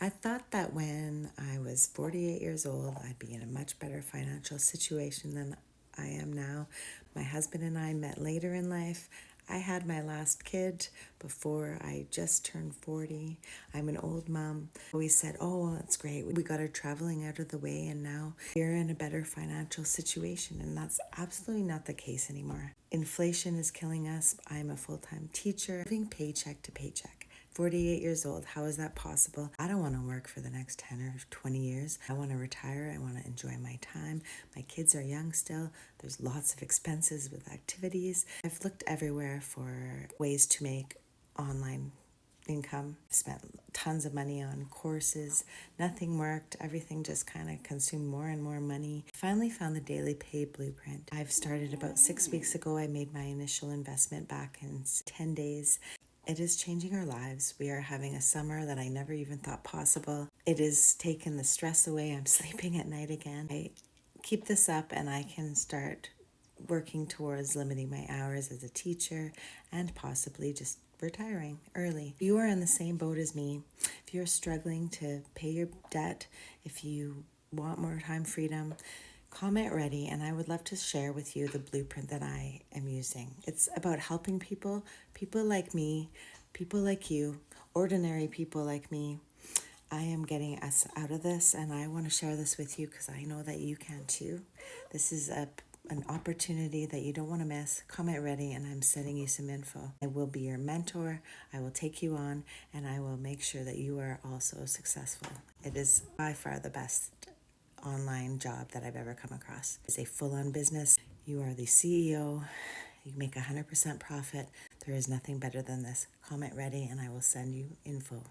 I thought that when I was 48 years old, I'd be in a much better financial situation than I am now. My husband and I met later in life. I had my last kid before I just turned 40. I'm an old mom. We said, oh, well, that's great. We got our traveling out of the way, and now we're in a better financial situation. And that's absolutely not the case anymore. Inflation is killing us. I'm a full-time teacher, living paycheck to paycheck. 48 years old, how is that possible? I don't want to work for the next 10 or 20 years. I want to retire. I want to enjoy my time. My kids are young still. There's lots of expenses with activities. I've looked everywhere for ways to make online income. Spent tons of money on courses. Nothing worked. Everything just kind of consumed more and more money. Finally found the daily pay blueprint. I've started about 6 weeks ago. I made my initial investment back in 10 days. It is changing our lives. We are having a summer that I never even thought possible. It has taken the stress away. I'm sleeping at night again. I keep this up and I can start working towards limiting my hours as a teacher and possibly just retiring early. If you are in the same boat as me, if you're struggling to pay your debt, if you want more time freedom, comment ready, and I would love to share with you the blueprint that I am using. It's about helping people like me, people like you, ordinary people like me. I am getting us out of this, and I want to share this with you because I know that you can too. This is an opportunity that you don't want to miss. Comment ready, and I'm sending you some info. I will be your mentor. I will take you on, and I will make sure that you are also successful. It is by far the best online job that I've ever come across. It's a full-on business. You are the CEO. You make 100% profit. There is nothing better than this. Comment ready, and I will send you info.